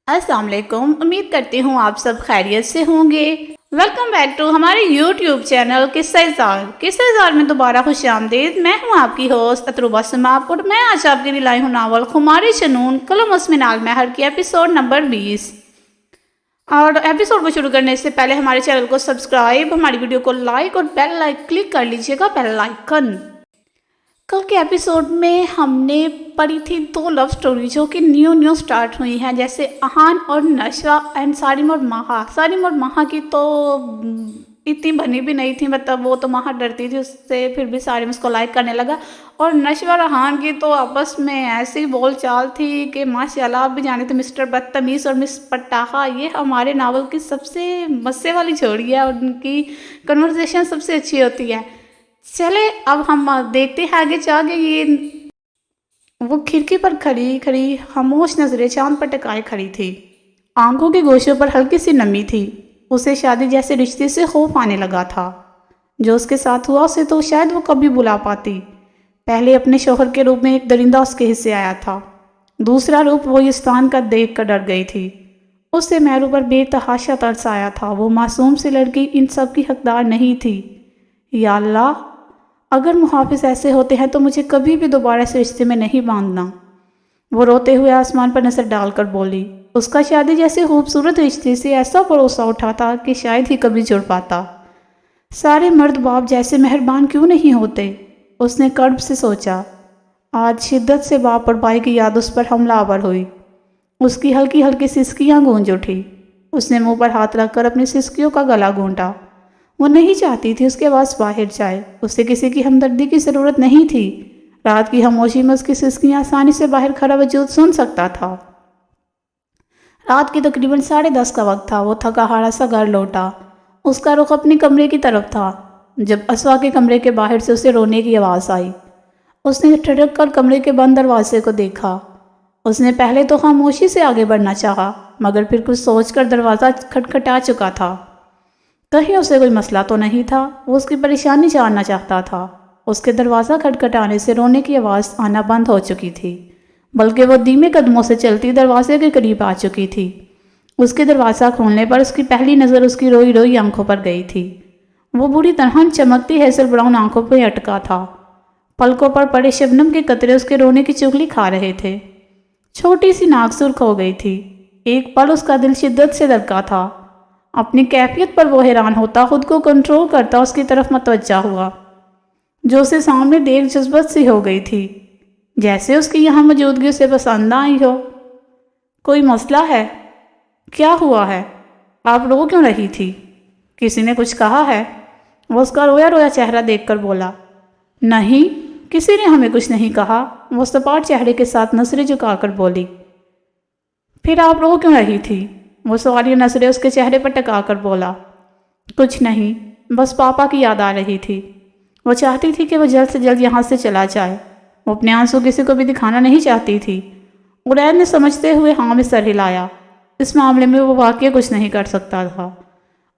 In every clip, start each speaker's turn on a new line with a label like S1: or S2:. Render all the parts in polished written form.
S1: السلام علیکم، امید کرتی ہوں آپ سب خیریت سے ہوں گے۔ ویلکم بیک ٹو ہمارے یوٹیوب چینل قصہ زار میں دوبارہ خوش آمدید۔ میں ہوں آپ کی ہوسٹ اطروبہ سماپ اور میں آج آپ کے لیے لائی ہوں ناول خماری چنون قلم اسمنال مہر کی ایپیسوڈ نمبر 20۔ اور ایپیسوڈ کو شروع کرنے سے پہلے ہمارے چینل کو سبسکرائب، ہماری ویڈیو کو لائک اور بیل آئکن کلک کر لیجئے گا، بیل آئکن۔ کل کے ایپیسوڈ میں ہم نے پڑھی تھی 2 لو سٹوری جو کہ نیو سٹارٹ ہوئی ہیں، جیسے احان اور نشوہ اینڈ سارم اور ماہا۔ سارم اور ماہا کی تو اتنی بنی بھی نہیں تھی، مطلب وہ تو ماہا ڈرتی تھی اس سے، پھر بھی سارم اس کو لائک کرنے لگا۔ اور نشوہ اور احان کی تو آپس میں ایسی بول چال تھی کہ ماشاءاللہ آپ بھی جانے تھے، مسٹر بدتمیز اور مس پٹاخہ یہ ہمارے ناول کی سب سے مزے والی جوڑی ہے اور ان کی کنورسیشن سب سے اچھی ہوتی ہے۔ چلے اب ہم دیکھتے ہیں آگے جا کے۔ یہ وہ کھڑکی پر کھڑی خاموش نظریں چاند پر ٹکائے کھڑی تھی، آنکھوں کے گوشوں پر ہلکی سی نمی تھی۔ اسے شادی جیسے رشتے سے خوف آنے لگا تھا۔ جو اس کے ساتھ ہوا اسے تو شاید وہ کبھی بلا پاتی۔ پہلے اپنے شوہر کے روپ میں ایک درندہ اس کے حصے آیا تھا، دوسرا روپ وہ یستان کا دیکھ کر ڈر گئی تھی۔ اس سے مہرو پر بے تحاشا ترس آیا تھا۔ وہ معصوم سی لڑکی ان سب کی حقدار نہیں تھی۔ یا اللہ، اگر محافظ ایسے ہوتے ہیں تو مجھے کبھی بھی دوبارہ اس رشتے میں نہیں باندھنا۔ وہ روتے ہوئے آسمان پر نظر ڈال کر بولی۔ اس کا شادی جیسے خوبصورت رشتے سے ایسا بھروسہ اٹھا تھا کہ شاید ہی کبھی جڑ پاتا۔ سارے مرد باپ جیسے مہربان کیوں نہیں ہوتے؟ اس نے کرب سے سوچا۔ آج شدت سے باپ اور بھائی کی یاد اس پر حملہ آور ہوئی۔ اس کی ہلکی ہلکی سسکیاں گونج اٹھی۔ اس نے منہ پر ہاتھ رکھ کر اپنی سسکیوں کا گلا گھونٹا۔ وہ نہیں چاہتی تھی اس کی آواز باہر جائے، اسے کسی کی ہمدردی کی ضرورت نہیں تھی۔ رات کی خاموشی میں اس کی سسکیاں آسانی سے باہر کھڑا وجود سن سکتا تھا۔ رات کی تقریباً 10:30 کا وقت تھا۔ وہ تھکا ہارا سا گھر لوٹا۔ اس کا رخ اپنے کمرے کی طرف تھا جب اسوا کے کمرے کے باہر سے اسے رونے کی آواز آئی۔ اس نے ٹھٹک کر کمرے کے بند دروازے کو دیکھا۔ اس نے پہلے تو خاموشی سے آگے بڑھنا چاہا، مگر پھر کچھ سوچ کر دروازہ کھٹکھٹا چکا تھا۔ کہیں اسے کوئی مسئلہ تو نہیں تھا؟ وہ اس کی پریشانی جاننا چاہتا تھا۔ اس کے دروازہ کھٹکھٹانے سے رونے کی آواز آنا بند ہو چکی تھی، بلکہ وہ دھیمے قدموں سے چلتی دروازے کے قریب آ چکی تھی۔ اس کے دروازہ کھولنے پر اس کی پہلی نظر اس کی روئی روئی آنکھوں پر گئی تھی۔ وہ بری طرح چمکتی ہیزل براؤن آنکھوں پہ اٹکا تھا۔ پلکوں پر پڑے شبنم کے قطرے اس کے رونے کی چغلی کھا رہے تھے۔ چھوٹی سی ناک سرخ ہو گئی تھی۔ ایک پل اس کا دل شدت سے دھڑکا تھا۔ اپنی کیفیت پر وہ حیران ہوتا، خود کو کنٹرول کرتا اس کی طرف متوجہ ہوا، جو اسے سامنے دیکھ جذبت سی ہو گئی تھی، جیسے اس کی یہاں موجودگی اسے پسند آئی ہو۔ کوئی مسئلہ ہے؟ کیا ہوا ہے؟ آپ رو کیوں رہی تھی؟ کسی نے کچھ کہا ہے؟ وہ اس کا رویا رویا چہرہ دیکھ کر بولا۔ نہیں، کسی نے ہمیں کچھ نہیں کہا، وہ سپاٹ چہرے کے ساتھ نظریں جھکا کر بولی۔ پھر آپ رو کیوں رہی تھی؟ وہ سوالیہ نظریں اس کے چہرے پر ٹکا کر بولا۔ کچھ نہیں، بس پاپا کی یاد آ رہی تھی۔ وہ چاہتی تھی کہ وہ جلد سے جلد یہاں سے چلا جائے۔ وہ اپنے آنسو کسی کو بھی دکھانا نہیں چاہتی تھی۔ عرید نے سمجھتے ہوئے ہاں میں سر ہلایا۔ اس معاملے میں وہ واقعی کچھ نہیں کر سکتا تھا۔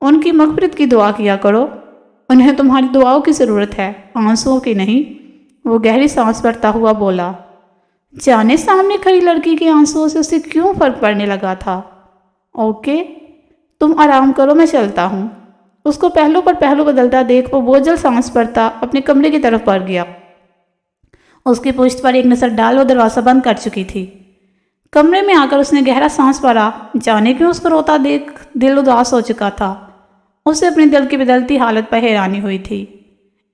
S1: ان کی مغفرت کی دعا کیا کرو، انہیں تمہاری دعاؤں کی ضرورت ہے، آنسوؤں کی نہیں۔ وہ گہری سانس بھرتا ہوا بولا۔ جانے سامنے کھڑی لڑکی کے آنسوؤں سے اسے کیوں فرق پڑنے لگا تھا؟ اوکے، تم آرام کرو، میں چلتا ہوں۔ اس کو پہلو پر پہلو بدلتا دیکھ وہ بوجھل سانس بھرتا اپنے کمرے کی طرف بڑھ گیا۔ اس کی پشت پر ایک نظر ڈال وہ دروازہ بند کر چکی تھی۔ کمرے میں آ کر اس نے گہرا سانس بھرا۔ جانے کیوں اس کو روتا دیکھ دل اداس ہو چکا تھا۔ اسے اپنے دل کی بدلتی حالت پر حیرانی ہوئی تھی۔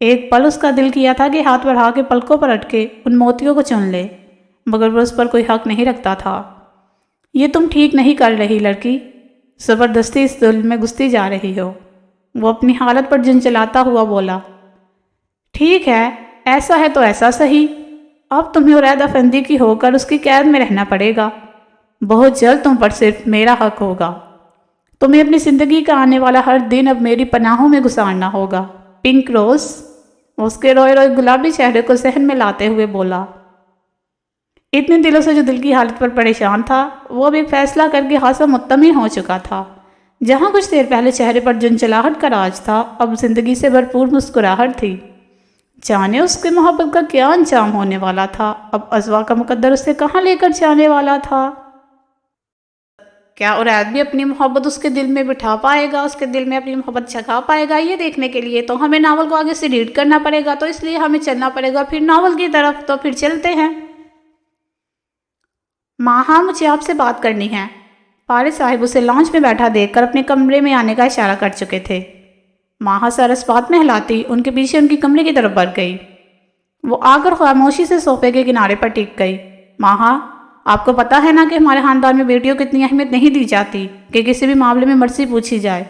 S1: ایک پل اس کا دل کیا تھا کہ ہاتھ بڑھا کے پلکوں پر اٹکے ان موتیوں کو چن لے، مگر وہ اس پر کوئی حق نہیں رکھتا تھا۔ یہ تم ٹھیک نہیں کر رہی لڑکی، زبردستی اس ظلم میں گھستی جا رہی ہو۔ وہ اپنی حالت پر جھنجھلاتا ہوا بولا۔ ٹھیک ہے، ایسا ہے تو ایسا صحیح، اب تمہیں عرید افندی کی ہو کر اس کی قید میں رہنا پڑے گا۔ بہت جلد تم پر صرف میرا حق ہوگا۔ تمہیں اپنی زندگی کا آنے والا ہر دن اب میری پناہوں میں گزارنا ہوگا۔ پنک روز اس کے روئے روئے گلابی چہرے کو ذہن میں لاتے ہوئے بولا۔ اتنے دلوں سے جو دل کی حالت پر پریشان تھا، وہ اب ایک فیصلہ کر کے خاصا مطمئن ہو چکا تھا۔ جہاں کچھ دیر پہلے چہرے پر جھنجھلاہٹ کا راج تھا، اب زندگی سے بھرپور مسکراہٹ تھی۔ جانے اس کے محبت کا کیا انجام ہونے والا تھا، اب ازوا کا مقدر اسے کہاں لے کر جانے والا تھا۔ کیا عرید بھی اپنی محبت اس کے دل میں بٹھا پائے گا، اس کے دل میں اپنی محبت جگا پائے گا؟ یہ دیکھنے کے لیے تو ہمیں ناول کو آگے سے ریڈ کرنا پڑے گا، تو اس لیے ہمیں چلنا پڑے گا پھر ناول کی طرف۔ تو پھر چلتے ہیں۔ ماہا، مجھے آپ سے بات کرنی ہے۔ فارس صاحب اسے لانچ میں بیٹھا دیکھ کر اپنے کمرے میں آنے کا اشارہ کر چکے تھے۔ ماہا سر اس بات میں ہلاتی ان کے پیچھے ان کی کمرے کی طرف بڑھ گئی۔ وہ آ کر خاموشی سے صوفے کے کنارے پر ٹک گئی۔ ماہا، آپ کو پتا ہے نا کہ ہمارے خاندان میں بیٹیوں کو اتنی اہمیت نہیں دی جاتی کہ کسی بھی معاملے میں مرضی پوچھی جائے،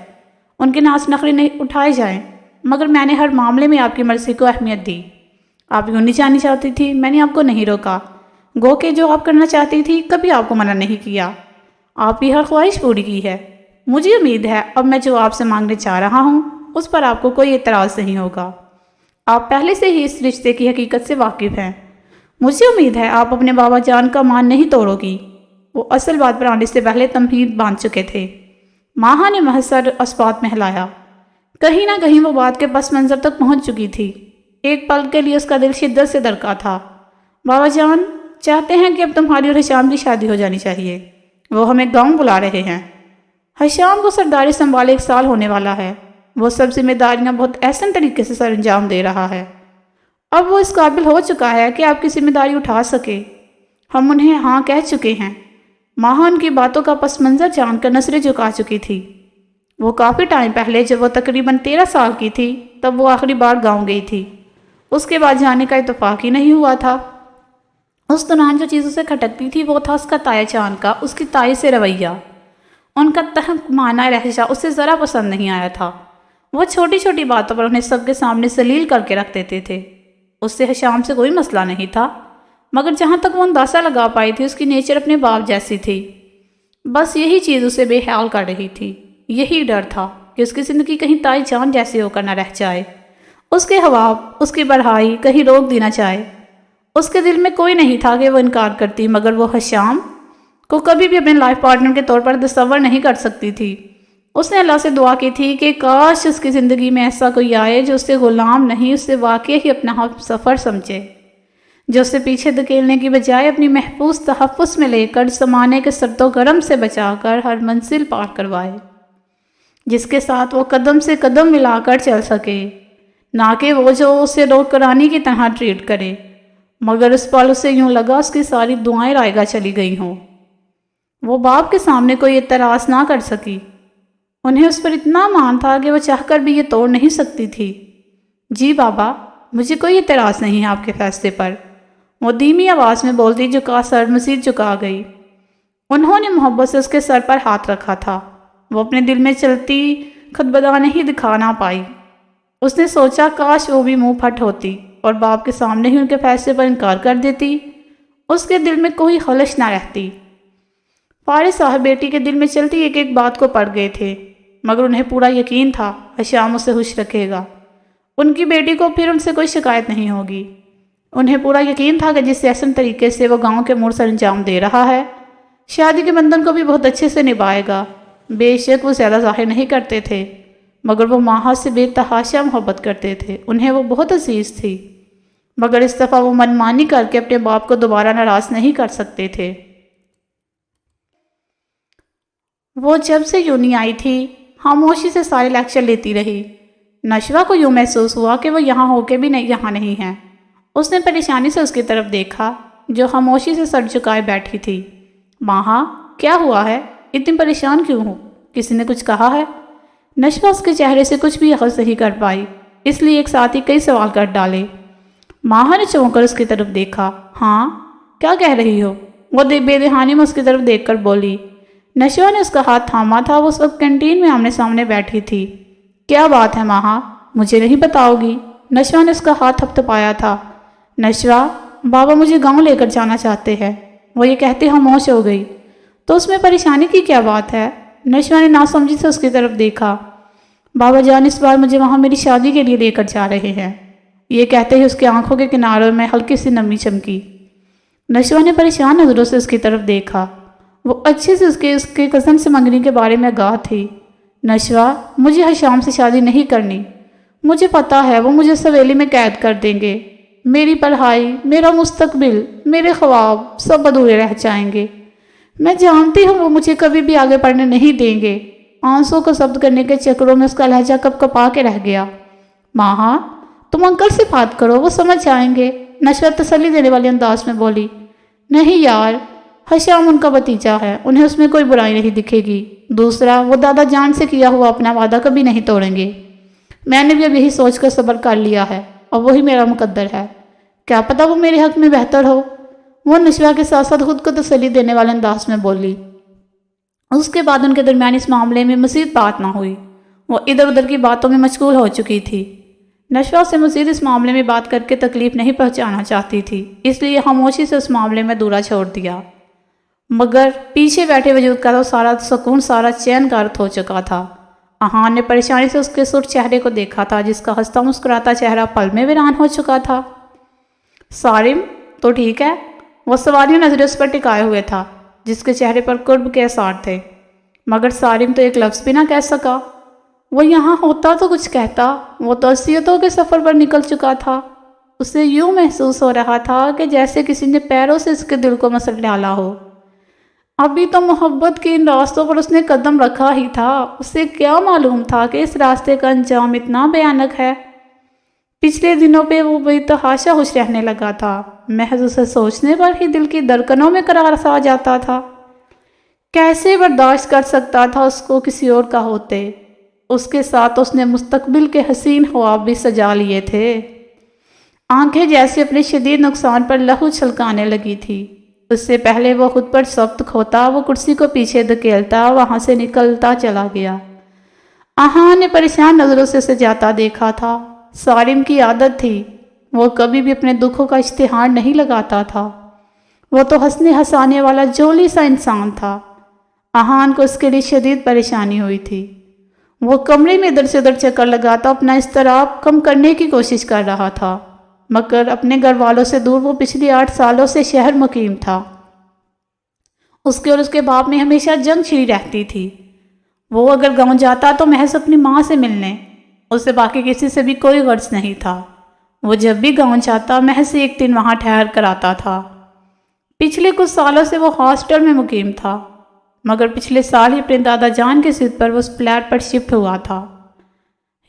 S1: ان کے ناز نخرے نہیں اٹھائے جائیں، مگر میں نے ہر معاملے میں آپ کی مرضی کو اہمیت دی۔ آپ یوں نہیں جانی چاہتی تھی، میں نے آپ کو نہیں روکا، گو کہ جو آپ کرنا چاہتی تھی کبھی آپ کو منع نہیں کیا، آپ کی ہر خواہش پوری کی ہے۔ مجھے امید ہے اب میں جو آپ سے مانگنے چاہ رہا ہوں اس پر آپ کو کوئی اعتراض نہیں ہوگا۔ آپ پہلے سے ہی اس رشتے کی حقیقت سے واقف ہیں۔ مجھے امید ہے آپ اپنے بابا جان کا مان نہیں توڑو گی۔ وہ اصل بات پر آنے سے پہلے تمہید باندھ چکے تھے۔ ماہا نے محض سر اس بات میں ہلایا۔ کہیں نہ کہیں وہ بات کے پس منظر تک پہنچ چکی تھی۔ ایک پل کے لیے اس کا دل شدت سے دھڑکا تھا۔ بابا جان چاہتے ہیں کہ اب تمہاری اور حشام کی شادی ہو جانی چاہیے۔ وہ ہمیں گاؤں بلا رہے ہیں۔ حشام کو سرداری سنبھالے 1 سال ہونے والا ہے۔ وہ سب ذمہ داریاں بہت احسن طریقے سے سر انجام دے رہا ہے۔ اب وہ اس قابل ہو چکا ہے کہ آپ کی ذمہ داری اٹھا سکے۔ ہم انہیں ہاں کہہ چکے ہیں۔ ماہا ان کی باتوں کا پس منظر جان کر نظریں جھکا چکی تھی۔ وہ کافی ٹائم پہلے جب وہ تقریباً 13 سال کی تھی تب وہ آخری بار گاؤں گئی تھی۔ اس کے بعد جانے کا اتفاق ہی نہیں ہوا تھا۔ اس دوران جو چیز اسے کھٹکتی تھی وہ تھا اس کا تایا چاند کا، اس کی تائی سے رویہ۔ ان کا تہک معنی لہجہ اسے ذرا پسند نہیں آیا تھا۔ وہ چھوٹی چھوٹی باتوں پر انہیں سب کے سامنے ذلیل کر کے رکھ دیتے تھے۔ اس سے حشام سے کوئی مسئلہ نہیں تھا، مگر جہاں تک وہ اندازہ لگا پائی تھی اس کی نیچر اپنے باپ جیسی تھی۔ بس یہی چیز اسے بے حال کر رہی تھی۔ یہی ڈر تھا کہ اس کی زندگی کہیں تائی چاند جیسی ہو کر نہ رہ جائے۔ اس کے خواب، اس کی بڑھائی کہیں روک دی نہ جائے۔ اس کے دل میں کوئی نہیں تھا کہ وہ انکار کرتی، مگر وہ حشام کو کبھی بھی اپنے لائف پارٹنر کے طور پر تصور نہیں کر سکتی تھی۔ اس نے اللہ سے دعا کی تھی کہ کاش اس کی زندگی میں ایسا کوئی آئے جو اس سے غلام نہیں، اس سے واقعی ہی اپنا ہم سفر سمجھے، جو اسے پیچھے دھکیلنے کی بجائے اپنی محفوظ تحفظ میں لے کر زمانے کے سرد و گرم سے بچا کر ہر منزل پار کروائے، جس کے ساتھ وہ قدم سے قدم ملا کر چل سکے، نہ کہ وہ جو اسے نوکرانی کی طرح ٹریٹ کرے۔ مگر اس پل اسے یوں لگا اس کی ساری دعائیں رائگاں چلی گئی ہوں۔ وہ باپ کے سامنے کوئی اعتراض نہ کر سکی۔ انہیں اس پر اتنا مان تھا کہ وہ چاہ کر بھی یہ توڑ نہیں سکتی تھی۔ جی بابا، مجھے کوئی اعتراض نہیں ہے آپ کے فیصلے پر، وہ دھیمی آواز میں بولتی جھکا سر مزید جھکا گئی۔ انہوں نے محبت سے اس کے سر پر ہاتھ رکھا تھا۔ وہ اپنے دل میں چلتی خدبدا نہیں دکھا نہ پائی۔ اس نے سوچا کاش وہ بھی منہ پھٹ ہوتی اور باپ کے سامنے ہی ان کے فیصلے پر انکار کر دیتی، اس کے دل میں کوئی خلش نہ رہتی۔ فارس صاحب بیٹی کے دل میں چلتی ایک ایک بات کو پڑھ گئے تھے، مگر انہیں پورا یقین تھا حشام اسے خوش رکھے گا۔ ان کی بیٹی کو پھر ان سے کوئی شکایت نہیں ہوگی۔ انہیں پورا یقین تھا کہ جس احسن طریقے سے وہ گاؤں کے موڑ سر انجام دے رہا ہے، شادی کے بندھن کو بھی بہت اچھے سے نبھائے گا۔ بے شک وہ زیادہ ظاہر نہیں کرتے تھے، مگر وہ ماہا سے بے تحاشا محبت کرتے تھے، انہیں وہ بہت عزیز تھی، مگر اس دفعہ وہ منمانی کر کے اپنے باپ کو دوبارہ ناراض نہیں کر سکتے تھے۔ وہ جب سے یونی آئی تھی خاموشی سے سارے لیکچر لیتی رہی۔ نشوہ کو یوں محسوس ہوا کہ وہ یہاں ہو کے بھی یہاں نہیں ہے۔ اس نے پریشانی سے اس کی طرف دیکھا جو خاموشی سے سر جھکائے بیٹھی تھی۔ ماہا، کیا ہوا ہے؟ اتنی پریشان کیوں ہو؟ کسی نے کچھ کہا ہے؟ نشوہ اس کے چہرے سے کچھ بھی اخذ نہیں کر پائی، اس لیے ایک ساتھ ہی کئی سوال کر ڈالے۔ ماہا نے چونک کر اس کی طرف دیکھا۔ ہاں، کیا کہہ رہی ہو؟ وہ بے دہانی میں اس کی طرف دیکھ کر بولی۔ نشوہ نے اس کا ہاتھ تھاما تھا، وہ اس وقت کینٹین میں آمنے سامنے بیٹھی تھی۔ کیا بات ہے ماہا؟ مجھے نہیں بتاؤ گی؟ نشوہ نے اس کا ہاتھ تھپتھپایا تھا۔ نشوہ، بابا مجھے گاؤں لے کر جانا چاہتے ہیں، وہ یہ کہتے خاموش ہو گئی۔ تو اس میں پریشانی کی کیا بات ہے؟ نشوہ نے ناسمجھی سے اس کی طرف دیکھا۔ بابا جان اس بار مجھے وہاں میری شادی کے لیے لے کر جا رہے ہیں، یہ کہتے ہی اس کی آنکھوں کے کناروں میں ہلکی سی نمی چمکی۔ نشوہ نے پریشان نظروں سے اس کی طرف دیکھا۔ وہ اچھے سے اس کے کزن سے منگنی کے بارے میں آگاہ تھی۔ نشوہ، مجھے حشام سے شادی نہیں کرنی، مجھے پتا ہے وہ مجھے اس حویلی میں قید کر دیں گے، میری پڑھائی، میرا مستقبل، میرے خواب سب ادھورے رہ جائیں گے۔ میں جانتی ہوں وہ مجھے کبھی بھی آگے بڑھنے نہیں دیں گے۔ آنسو کو ضبط کرنے کے چکروں میں اس کا لہجہ کپ کپا کے رہ گیا۔ ماہا، تم انکل سے بات کرو، وہ سمجھ جائیں گے، نشوہ تسلی دینے والے انداز میں بولی۔ نہیں یار، حشام ان کا بھتیجا ہے، انہیں اس میں کوئی برائی نہیں دکھے گی۔ دوسرا، وہ دادا جان سے کیا ہوا اپنا وعدہ کبھی نہیں توڑیں گے۔ میں نے بھی اب یہی سوچ کر صبر کر لیا ہے اور وہی میرا مقدر ہے۔ کیا پتہ وہ میرے حق میں بہتر ہو، وہ نشوہ کے ساتھ ساتھ خود کو تسلی دینے والے انداز میں بولی۔ اس کے بعد ان کے درمیان اس معاملے میں مزید بات نہ ہوئی، وہ ادھر ادھر کی باتوں میں مشغول ہو چکی تھی۔ نشوہ سے مزید اس معاملے میں بات کر کے تکلیف نہیں پہنچانا چاہتی تھی، اس لیے خاموشی سے اس معاملے میں دورہ چھوڑ دیا۔ مگر پیچھے بیٹھے وجود کا تو سارا سکون، سارا چین غارت ہو چکا تھا۔ احان نے پریشانی سے اس کے سرخ چہرے کو دیکھا تھا، جس کا ہنستا مسکراتا چہرہ پل میں ویران ہو چکا تھا۔ سارم تو ٹھیک ہے؟ وہ سوالیہ نظریں اس پر ٹکائے ہوئے تھا، جس کے چہرے پر قرب کے آثار تھے، مگر سارم تو ایک لفظ بھی نہ کہہ سکا۔ وہ یہاں ہوتا تو کچھ کہتا، وہ تو اذیتوں کے سفر پر نکل چکا تھا۔ اسے یوں محسوس ہو رہا تھا کہ جیسے کسی نے پیروں سے اس کے دل کو مسل ڈالا ہو۔ ابھی تو محبت کے ان راستوں پر اس نے قدم رکھا ہی تھا، اسے کیا معلوم تھا کہ اس راستے کا انجام اتنا بھیانک ہے۔ پچھلے دنوں پہ وہ بے تحاشا خوش رہنے لگا تھا، محض اسے سوچنے پر ہی دل کی دھڑکنوں میں قرار سا جاتا تھا۔ کیسے برداشت کر سکتا تھا اس کو کسی اور کا ہوتے؟ اس کے ساتھ اس نے مستقبل کے حسین خواب بھی سجا لیے تھے۔ آنکھیں جیسے اپنے شدید نقصان پر لہو چھلکانے لگی تھی۔ اس سے پہلے وہ خود پر ضبط کھوتا، وہ کرسی کو پیچھے دھکیلتا، وہاں سے نکلتا چلا گیا۔ احان نے پریشان نظروں سے اسے جاتا دیکھا تھا۔ سارم کی عادت تھی، وہ کبھی بھی اپنے دکھوں کا اشتہار نہیں لگاتا تھا۔ وہ تو ہنسنے ہنسانے والا جولی سا انسان تھا۔ احان کو اس کے لیے شدید پریشانی ہوئی تھی۔ وہ کمرے میں ادھر سے ادھر چکر لگاتا اپنا اضطراب کم کرنے کی کوشش کر رہا تھا، مگر اپنے گھر والوں سے دور وہ پچھلی 8 سالوں سے شہر مقیم تھا۔ اس کے اور اس کے باپ میں ہمیشہ جنگ چھڑی رہتی تھی۔ وہ اگر گاؤں جاتا تو محض اپنی ماں سے ملنے، اسے باقی کسی سے بھی کوئی غرض نہیں تھا۔ وہ جب بھی گاؤں جاتا محض ایک دن وہاں ٹھہر کر آتا تھا۔ پچھلے کچھ سالوں سے وہ ہاسٹل میں مقیم تھا، مگر پچھلے سال ہی اپنے دادا جان کے ضد پر وہ اس فلیٹ پر شفٹ ہوا تھا۔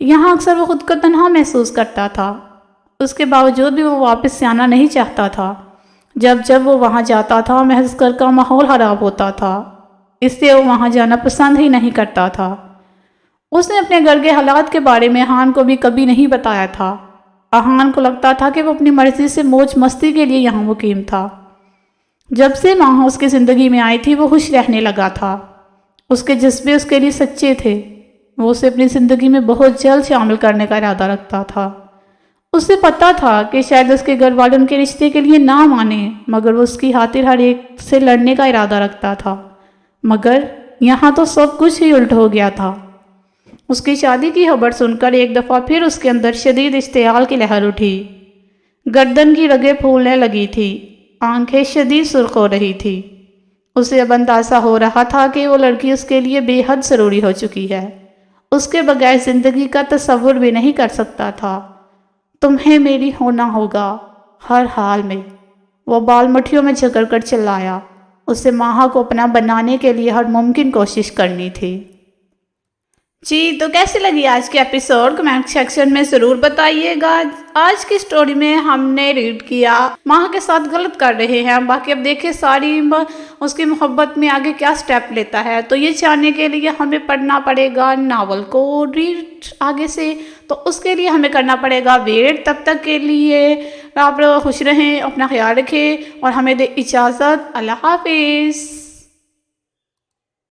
S1: یہاں اکثر وہ خود کو تنہا محسوس کرتا تھا، اس کے باوجود بھی وہ واپس سے آنا نہیں چاہتا تھا۔ جب وہ وہاں جاتا تھا محض گھر کا ماحول خراب ہوتا تھا، اس لیے وہ وہاں جانا پسند ہی نہیں کرتا تھا۔ اس نے اپنے گھر کے حالات کے بارے میں احان کو بھی کبھی نہیں بتایا تھا۔ احان کو لگتا تھا کہ وہ اپنی مرضی سے موج مستی کے لیے یہاں مقیم تھا۔ جب سے ماہا اس کی زندگی میں آئی تھی وہ خوش رہنے لگا تھا، اس کے جذبے اس کے لیے سچے تھے۔ وہ اسے اپنی زندگی میں بہت جلد شامل کرنے کا ارادہ رکھتا تھا۔ اسے پتا تھا کہ شاید اس کے گھر والے ان کے رشتے کے لیے نہ مانیں، مگر وہ اس کی خاطر ہر ایک سے لڑنے کا ارادہ رکھتا تھا۔ مگر یہاں تو سب کچھ ہی الٹ ہو گیا تھا۔ اس کی شادی کی خبر سن کر ایک دفعہ پھر اس کے اندر شدید اشتعال کی لہر اٹھی۔ گردن کی رگیں پھولنے لگی تھی، آنکھیں شدید سرخ ہو رہی تھی۔ اسے اب اندازہ ہو رہا تھا کہ وہ لڑکی اس کے لیے بے حد ضروری ہو چکی ہے، اس کے بغیر زندگی کا تصور بھی نہیں کر سکتا تھا۔ تمہیں میری ہونا ہوگا ہر حال میں، وہ بال مٹھیوں میں جکڑ کر چلایا۔ اسے ماہا کو اپنا بنانے کے لیے ہر ممکن کوشش کرنی تھی۔ جی تو کیسی لگی آج کی ایپیسوڈ، کمنٹ سیکشن میں ضرور بتائیے گا۔ آج کی سٹوری میں ہم نے ریڈ کیا ماہا کے ساتھ غلط کر رہے ہیں، باقی اب دیکھیں سارم اس کی محبت میں آگے کیا سٹیپ لیتا ہے، تو یہ جاننے کے لیے ہمیں پڑھنا پڑے گا ناول کو ریڈ آگے سے، تو اس کے لیے ہمیں کرنا پڑے گا ویٹ۔ تب تک کے لیے آپ خوش رہیں، اپنا خیال رکھیں اور ہمیں دے اجازت۔ اللہ حافظ۔